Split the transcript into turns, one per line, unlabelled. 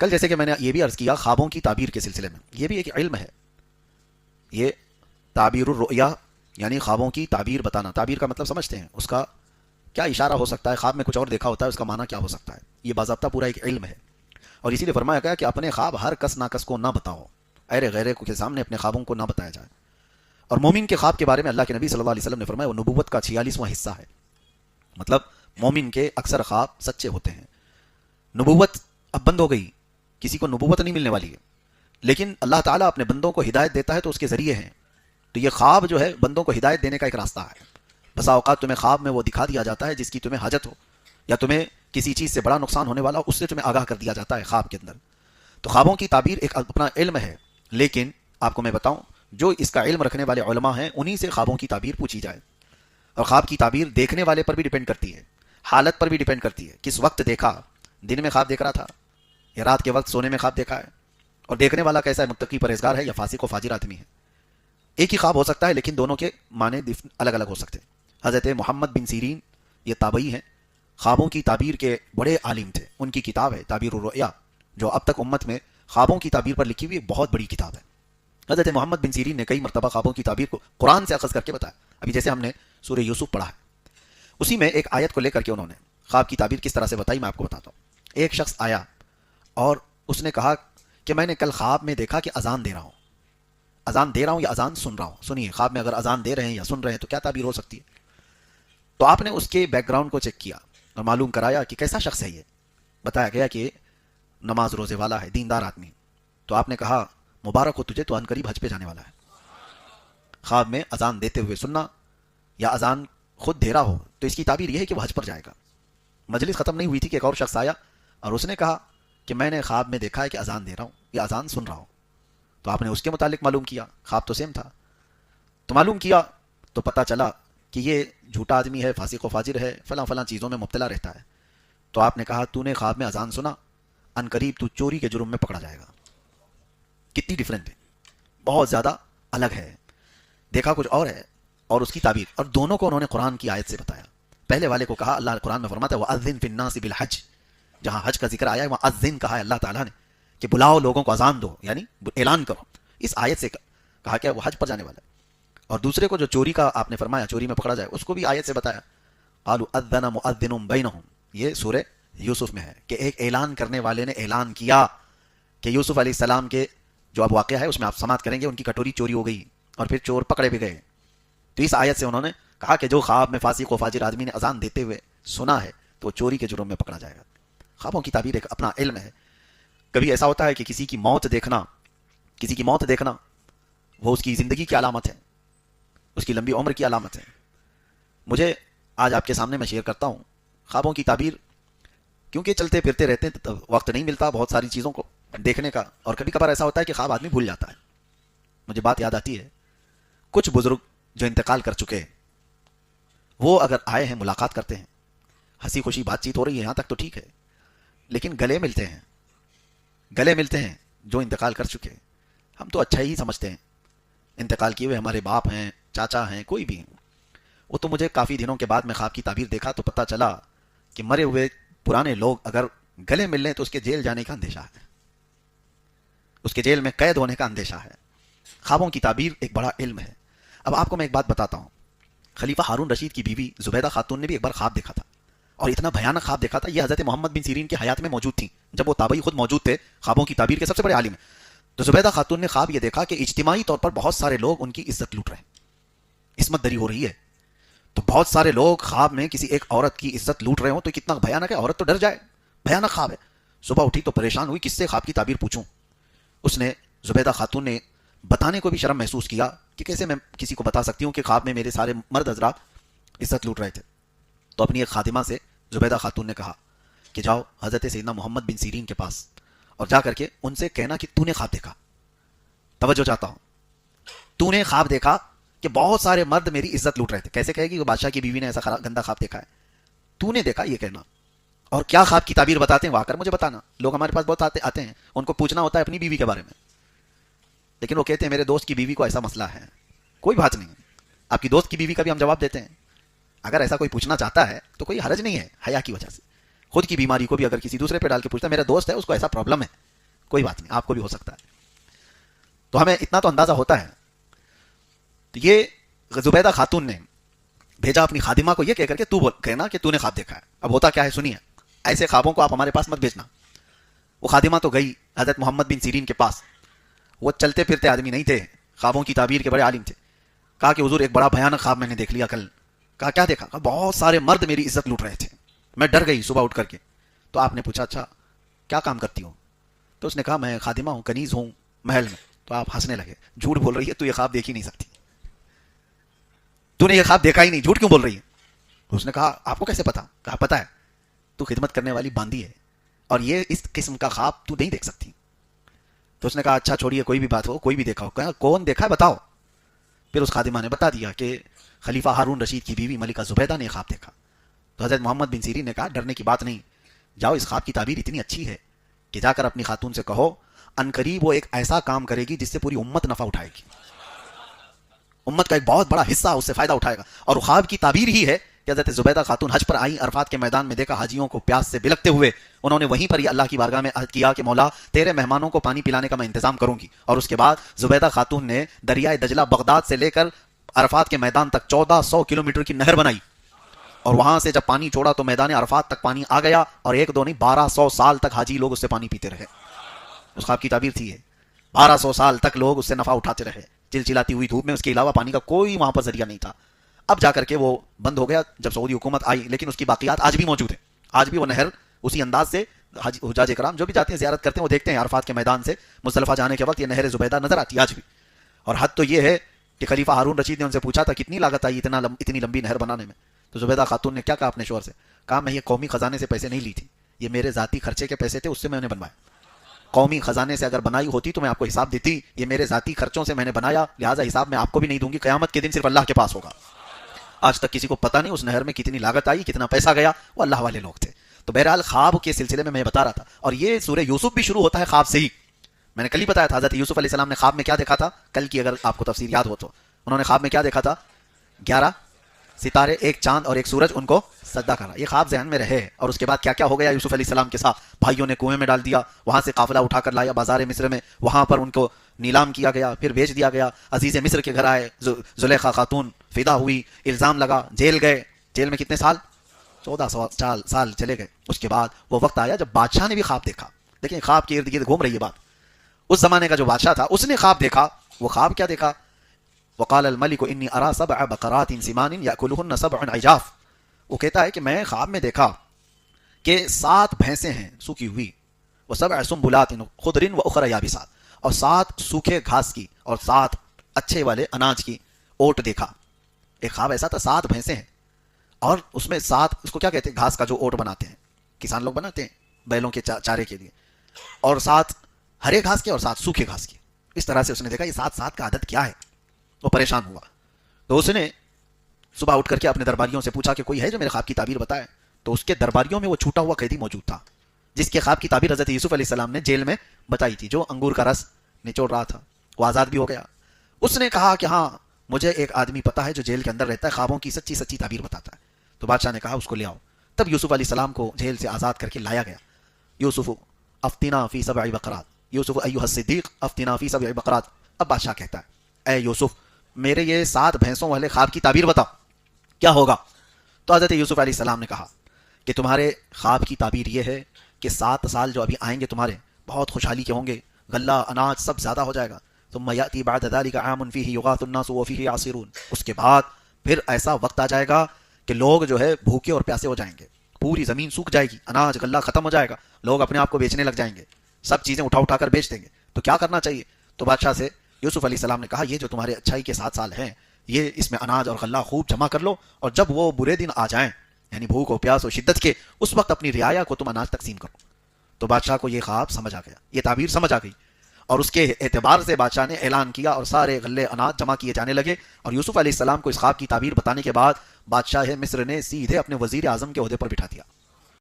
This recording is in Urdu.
کل جیسے کہ میں نے یہ بھی عرض کیا خوابوں کی تعبیر کے سلسلے میں، یہ بھی ایک علم ہے، یہ تعبیر الرؤیا یعنی خوابوں کی تعبیر بتانا. تعبیر کا مطلب سمجھتے ہیں، اس کا کیا اشارہ ہو سکتا ہے، خواب میں کچھ اور دیکھا ہوتا ہے، اس کا معنی کیا ہو سکتا ہے. یہ باضابطہ پورا ایک علم ہے، اور اسی لیے فرمایا گیا کہ اپنے خواب ہر کس ناکس کو نہ بتاؤ، اہل غیرے کے سامنے اپنے خوابوں کو نہ بتایا جائے. اور مومن کے خواب کے بارے میں اللہ کے نبی صلی اللہ علیہ وسلم نے فرمایا وہ نبوت کا 46واں حصہ ہے. مطلب مومن کے اکثر خواب سچے ہوتے ہیں. نبوت اب بند ہو گئی، کسی کو نبوت نہیں ملنے والی ہے، لیکن اللہ تعالیٰ اپنے بندوں کو ہدایت دیتا ہے تو اس کے ذریعے ہیں. تو یہ خواب جو ہے بندوں کو ہدایت دینے کا ایک راستہ ہے. بسا اوقات تمہیں خواب میں وہ دکھا دیا جاتا ہے جس کی تمہیں حاجت ہو، یا تمہیں کسی چیز سے بڑا نقصان ہونے والا ہو، اس سے تمہیں آگاہ کر دیا جاتا ہے خواب کے اندر. تو خوابوں کی تعبیر ایک اپنا علم ہے، لیکن آپ کو میں بتاؤں جو اس کا علم رکھنے والے علماء ہیں انہی سے خوابوں کی تعبیر پوچھی جائے. اور خواب کی تعبیر دیکھنے والے پر بھی ڈیپینڈ کرتی ہے، حالت پر بھی ڈیپینڈ کرتی ہے. کس وقت دیکھا، دن میں خواب دیکھ رہا تھا یا رات کے وقت سونے میں خواب دیکھا ہے، اور دیکھنے والا کیسا ہے، متقی پرہیزگار ہے یا فاسق و فاجر آدمی ہے. ایک ہی خواب ہو سکتا ہے لیکن دونوں کے معنی الگ الگ ہو سکتے ہیں. حضرت محمد بن سیرین یہ تابعی ہیں، خوابوں کی تعبیر کے بڑے عالم تھے. ان کی کتاب ہے تعبیر الرؤیا، جو اب تک امت میں خوابوں کی تعبیر پر لکھی ہوئی ایک بہت بڑی کتاب ہے. حضرت محمد بن سیرین نے کئی مرتبہ خوابوں کی تعبیر کو قرآن سے اخذ کر کے بتایا. ابھی جیسے ہم نے سورہ یوسف پڑھا ہے، اسی میں ایک آیت کو لے کر کے انہوں نے خواب کی تعبیر کس طرح سے بتائی، میں آپ کو بتاتا ہوں. ایک شخص آیا اور اس نے کہا کہ میں نے کل خواب میں دیکھا کہ اذان دے رہا ہوں. اذان دے رہا ہوں یا اذان سن رہا ہوں. سنیے، خواب میں اگر اذان دے رہے ہیں یا سن رہے ہیں تو کیا تعبیر ہو سکتی ہے. تو آپ نے اس کے بیک گراؤنڈ کو چیک کیا اور معلوم کرایا کہ کیسا شخص ہے. یہ بتایا گیا کہ نماز روزے والا ہے، دیندار آدمی. تو آپ نے کہا مبارک ہو تجھے، تو ان قریب حج پہ جانے والا ہے. خواب میں اذان دیتے ہوئے سننا یا اذان خود دے رہا ہو تو اس کی تعبیر یہ ہے کہ وہ حج پر جائے گا. مجلس ختم نہیں ہوئی تھی کہ ایک اور شخص آیا اور اس نے کہا کہ میں نے خواب میں دیکھا ہے کہ اذان دے رہا ہوں یا اذان سن رہا ہوں. تو آپ نے اس کے متعلق معلوم کیا، خواب تو سیم تھا. تو معلوم کیا تو پتہ چلا کہ یہ جھوٹا آدمی ہے، فاسق و فاجر ہے، فلاں فلاں چیزوں میں مبتلا رہتا ہے. تو آپ نے کہا تو نے خواب میں اذان سنا، ان قریب تو چوری کے جرم میں پکڑا جائے گا. کتنی ڈیفرنٹ ہے، بہت زیادہ الگ ہے. دیکھا کچھ اور ہے اور اس کی تعبیر، اور دونوں کو انہوں نے قرآن کی آیت سے بتایا. پہلے والے کو کہا، اللہ قرآن میں فرماتا ہے وَأَذِّن فِي النَّاسِ بِالْحَجِّ، جہاں حج کا ذکر آیا ہے وہاں اذن کہا ہے اللہ تعالیٰ نے کہ بلاؤ لوگوں کو، اذان دو یعنی اعلان کرو. اس آیت سے کہا کہ وہ حج پر جانے والا ہے. اور دوسرے کو جو چوری کا آپ نے فرمایا چوری میں پکڑا جائے، اس کو بھی آیت سے بتایا قالوا اذن مؤذن بینہم. یہ سورہ یوسف میں ہے کہ ایک اعلان کرنے والے نے اعلان کیا کہ یوسف علیہ السلام کے جو اب واقعہ ہے اس میں آپ سماعت کریں گے، ان کی کٹوری چوری ہو گئی اور پھر چور پکڑے بھی گئے. تو اس آیت سے انہوں نے کہا کہ جو خواب میں فاسق و فاجر آدمی نے اذان دیتے ہوئے سنا ہے تو وہ چوری کے جرم میں پکڑا جائے گا. خوابوں کی تعبیر ایک اپنا علم ہے. کبھی ایسا ہوتا ہے کہ کسی کی موت دیکھنا وہ اس کی زندگی کی علامت ہے، اس کی لمبی عمر کی علامت ہے. مجھے آج آپ کے سامنے میں شیئر کرتا ہوں خوابوں کی تعبیر، کیونکہ چلتے پھرتے رہتے ہیں تو وقت نہیں ملتا بہت ساری چیزوں کو دیکھنے کا، اور کبھی کبھار ایسا ہوتا ہے کہ خواب آدمی بھول جاتا ہے. مجھے بات یاد آتی ہے، کچھ بزرگ جو انتقال کر چکے وہ اگر آئے ہیں ملاقات کرتے ہیں، ہنسی خوشی بات چیت ہو رہی ہے، یہاں تک تو ٹھیک ہے، لیکن گلے ملتے ہیں جو انتقال کر چکے. ہم تو اچھا ہی سمجھتے ہیں، انتقال کیے ہوئے ہمارے باپ ہیں، چاچا ہیں، کوئی بھی ہیں. وہ تو مجھے کافی دنوں کے بعد میں خواب کی تعبیر دیکھا تو پتہ چلا کہ مرے ہوئے پرانے لوگ اگر گلے مل لیں تو اس کے جیل جانے کا اندیشہ ہے، اس کے جیل میں قید ہونے کا اندیشہ ہے. خوابوں کی تعبیر ایک بڑا علم ہے. اب آپ کو میں ایک بات بتاتا ہوں، خلیفہ ہارون رشید کی بیوی زبیدہ خاتون نے بھی ایک بار خواب دیکھا تھا، اور اتنا بھیانک خواب دیکھا تھا. یہ حضرت محمد بن سیرین کی حیات میں موجود تھیں، جب وہ تابعی خود موجود تھے، خوابوں کی تعبیر کے سب سے بڑے عالم ہیں. تو زبیدہ خاتون نے خواب یہ دیکھا کہ اجتماعی طور پر بہت سارے لوگ ان کی عزت لوٹ رہے ہیں، عصمت دری ہو رہی ہے. تو بہت سارے لوگ خواب میں کسی ایک عورت کی عزت لوٹ رہے ہوں تو کتنا بھیانک ہے، عورت تو ڈر جائے، بھیانک خواب ہے. صبح اٹھی تو پریشان ہوئی کس سے خواب کی تعبیر پوچھوں. اس نے زبیدہ خاتون نے بتانے کو بھی شرم محسوس کیا کہ کیسے میں کسی کو بتا سکتی ہوں کہ خواب میں میرے سارے مرد حضرات عزت لوٹ رہے تھے. تو اپنی ایک خادمہ سے زبیدہ خاتون نے کہا کہ جاؤ حضرت سیدنا محمد بن سیرین کے پاس اور جا کر کے ان سے کہنا کہ تو نے خواب دیکھا. توجہ چاہتا ہوں، تو نے خواب دیکھا کہ بہت سارے مرد میری عزت لوٹ رہے تھے. کیسے کہے گی کہ بادشاہ کی بیوی نے ایسا گندا خواب دیکھا ہے؟ تو نے دیکھا، یہ کہنا. اور کیا خواب کی تعبیر بتاتے ہیں وہ آ کر مجھے بتانا. لوگ ہمارے پاس بہت آتے ہیں، ان کو پوچھنا ہوتا ہے اپنی بیوی کے بارے میں، لیکن وہ کہتے ہیں میرے دوست کی بیوی کو ایسا مسئلہ ہے. کوئی بات نہیں، آپ کی دوست کی بیوی کا بھی ہم جواب دیتے ہیں. اگر ایسا کوئی پوچھنا چاہتا ہے تو کوئی حرج نہیں ہے، حیا کی وجہ سے. خود کی بیماری کو بھی اگر کسی دوسرے پہ ڈال کے پوچھتا ہے میرا دوست ہے اس کو ایسا پرابلم ہے، کوئی بات نہیں, آپ کو بھی ہو سکتا ہے. تو ہمیں اتنا تو اندازہ ہوتا ہے. تو یہ زبیدہ خاتون نے بھیجا اپنی خادمہ کو یہ کہہ کر کے تو کہنا کہ تو نے خواب دیکھا ہے. اب ہوتا کیا ہے سنیے, ایسے خوابوں کو آپ ہمارے پاس مت بھیجنا. وہ خادمہ تو گئی حضرت محمد بن سیرین کے پاس. وہ چلتے پھرتے آدمی نہیں تھے, خوابوں کی تعبیر کے بڑے عالم تھے. کہا کہ حضور ایک بڑا بھیانک خواب میں نے دیکھ لیا کل. کہا کیا دیکھا؟ کہا بہت سارے مرد میری عزت لوٹ رہے تھے, میں ڈر گئی صبح اٹھ کر کے. تو آپ نے پوچھا اچھا کیا کام کرتی ہوں؟ تو اس نے کہا میں خادمہ ہوں, کنیز ہوں محل میں. تو آپ ہنسنے لگے, جھوٹ بول رہی ہے, تو یہ خواب دیکھ ہی نہیں سکتی, تو نے یہ خواب دیکھا ہی نہیں, جھوٹ کیوں بول رہی ہے؟ اس نے کہا آپ کو کیسے پتا؟ کہا پتا ہے, تو خدمت کرنے والی باندی ہے اور یہ اس قسم کا خواب تو نہیں دیکھ سکتی. تو اس نے کہا اچھا چھوڑیے, کوئی بھی بات ہو, کوئی بھی دیکھا ہو. کہا کون دیکھا ہے بتاؤ. پھر اس خادمہ نے بتا دیا کہ خلیفہ ہارون رشید کی بیوی ملکہ زبیدہ نے خواب دیکھا. تو حضرت محمد بن سیرین نے کہا ڈرنے کی بات نہیں, جاؤ اس خواب کی تعبیر اتنی اچھی ہے کہ جا کر اپنی خاتون سے کہو ان قریب وہ ایک ایسا کام کرے گی جس سے پوری امت نفع اٹھائے گی, امت کا ایک بہت بڑا حصہ اس سے فائدہ اٹھائے گا. اور خواب کی تعبیر ہی ہے کہ حضرت زبیدہ خاتون حج پر آئی, عرفات کے میدان میں دیکھا حاجیوں کو پیاس سے بلکتے ہوئے. انہوں نے وہیں پر ہی اللہ کی بارگاہ میں عہد کیا کہ مولا تیرے مہمانوں کو پانی پلانے کا میں انتظام کروں گی. اور اس کے بعد زبیدہ خاتون نے دریائے دجلہ بغداد سے لے کر عرفات کے میدان تک 1400 کلومیٹر کی نہر بنائی, اور وہاں سے جب پانی چھوڑا تو میدان عرفات تک پانی آ گیا, اور ایک دو نہیں 1200 سال تک حاجی لوگ اس سے پانی پیتے رہے. اس خواب کی تعبیر تھی ہے, 1200 سال تک لوگ اس سے نفع اٹھاتے رہے چلچلاتی ہوئی دھوپ میں. اس کے علاوہ پانی کا کوئی وہاں پر ذریعہ نہیں تھا. اب جا کر کے وہ بند ہو گیا جب سعودی حکومت آئی, لیکن اس کی باقیات آج بھی موجود ہیں. آج بھی وہ نہر اسی انداز سے حجاج کرام جو بھی جاتے ہیں زیارت کرتے ہیں وہ دیکھتے ہیں عرفات کے میدان سے مزدلفہ جانے کے وقت یہ نہر زبیدہ نظر آتی ہے آج بھی. اور حد تو یہ ہے کہ خلیفہ ہارون رشید نے ان سے پوچھا تھا کتنی لاگت آئی اتنی لمبی نہر بنانے میں. تو زبیدہ خاتون نے کیا کہا اپنے شوہر سے؟ کہا میں یہ قومی خزانے سے پیسے نہیں لی تھی, یہ میرے ذاتی خرچے کے پیسے تھے, اس سے میں نے بنوایا. قومی خزانے سے اگر بنائی ہوتی تو میں آپ کو حساب دیتی, یہ میرے ذاتی خرچوں سے میں نے بنایا, لہٰذا حساب میں آپ کو بھی نہیں دوں گی, قیامت کے دن صرف اللہ کے پاس ہوگا. آج تک کسی کو پتہ نہیں اس نہر میں کتنی لاگت آئی, کتنا پیسہ گیا, وہ اللہ والے لوگ تھے. تو بہرحال خواب کے سلسلے میں بتا رہا تھا, اور یہ سورہ یوسف بھی شروع ہوتا ہے خواب سے ہی. میں نے کل ہی بتایا تھا حضرت یوسف علیہ السلام نے خواب میں کیا دیکھا تھا, کل کی اگر آپ کو تفسیر یاد ہو تو. انہوں نے خواب میں کیا دیکھا تھا؟ 11 ستارے, ایک چاند اور ایک سورج ان کو سجدہ کرا. یہ خواب ذہن میں رہے. اور اس کے بعد کیا کیا ہو گیا یوسف علیہ السلام کے ساتھ؟ بھائیوں نے کنویں میں ڈال دیا, وہاں سے قافلہ اٹھا کر لایا بازار مصر میں, وہاں پر ان کو نیلام کیا گیا, پھر بیچ دیا گیا. عزیز مصر کے گھر آئے, زلیخا خاتون فدا ہوئی, الزام لگا, جیل گئے. جیل میں کتنے سال؟ 1400 سال چلے گئے. اس کے بعد وہ وقت آیا جب بادشاہ نے بھی خواب دیکھا. دیکھیں خواب کے ارد گرد گھوم رہی ہے بات. اس زمانے کا جو بادشاہ تھا اس نے خواب دیکھا. وہ خواب کیا دیکھا؟ وقال الملك انی ارى 7 بقرات سمان یاکلهن 7 عجاف. وہ کہتا ہے کہ میں خواب میں دیکھا کہ 7 بھینسیں ہیں سوکھی ہوئی, وہ 7 سنبلات خضر واخرى یابسات, اور 7 سوکھے گھاس کی اور 7 اچھے والے اناج کی اوٹ دیکھا. ایک خواب ایسا تھا 7 بھینسیں ہیں اور اس میں 7 اس کو کیا کہتے ہیں, گھاس کا جو اوٹ بناتے ہیں کسان لوگ بناتے ہیں بیلوں کے چارے کے لیے, اور 7 ہرے گھاس کے اور 7 سوکھے گھاس کی. اس طرح سے اس نے دیکھا یہ 7 کا عدد کیا ہے. وہ پریشان ہوا. تو اس نے صبح اٹھ کر کے اپنے درباریوں سے پوچھا کہ کوئی ہے جو میرے خواب کی تعبیر بتائے. تو اس کے درباریوں میں وہ چھوٹا ہوا قیدی موجود تھا جس کے خواب کی تعبیر حضرت یوسف علیہ السلام نے جیل میں بتائی تھی, جو انگور کا رس نچوڑ رہا تھا. وہ آزاد بھی ہو گیا. اس نے کہا کہ ہاں مجھے ایک آدمی پتا ہے جو جیل کے اندر رہتا ہے, خوابوں کی سچی سچی تعبیر بتاتا ہے. تو بادشاہ نے کہا اس کو لے آؤ. تب یوسف علیہ السلام کو جیل سے آزاد کر کے لایا گیا. یوسف افتنا فی 7 بقرات, یوسف ایھا الصدیق افتنا فی 7 بقرات. اب بادشاہ کہتا ہے اے یوسف میرے یہ 7 بھینسوں والے خواب کی تعبیر بتا, کیا ہوگا؟ تو حضرت یوسف علیہ السلام نے کہا کہ تمہارے خواب کی تعبیر یہ ہے کہ 7 سال جو ابھی آئیں گے تمہارے بہت خوشحالی کے ہوں گے, غلہ اناج سب زیادہ ہو جائے گا. ثم یأتی بعد ذلك عام فیہ یغاث الناس وفیہ یعصرون. اس کے بعد پھر ایسا وقت آ جائے گا کہ لوگ جو ہے بھوکے اور پیاسے ہو جائیں گے, پوری زمین سوکھ جائے گی, اناج غلہ ختم ہو جائے گا, لوگ اپنے آپ کو بیچنے لگ جائیں گے, سب چیزیں اٹھا کر بیچ دیں گے. تو کیا کرنا چاہیے؟ تو بادشاہ سے یوسف علیہ السلام نے کہا یہ جو تمہارے اچھائی کے 7 سال ہیں یہ اس میں اناج اور غلہ خوب جمع کر لو, اور جب وہ برے دن آ جائیں یعنی بھوک و پیاس و شدت کے, اس وقت اپنی رعایا کو تم اناج تقسیم کرو. تو بادشاہ کو یہ خواب سمجھ آ گیا, یہ تعبیر سمجھ آ گئی, اور اس کے اعتبار سے بادشاہ نے اعلان کیا اور سارے غلے اناج جمع کیے جانے لگے. اور یوسف علیہ السلام کو اس خواب کی تعبیر بتانے کے بعد بادشاہ مصر نے سیدھے اپنے وزیر اعظم کے عہدے پر بٹھا دیا.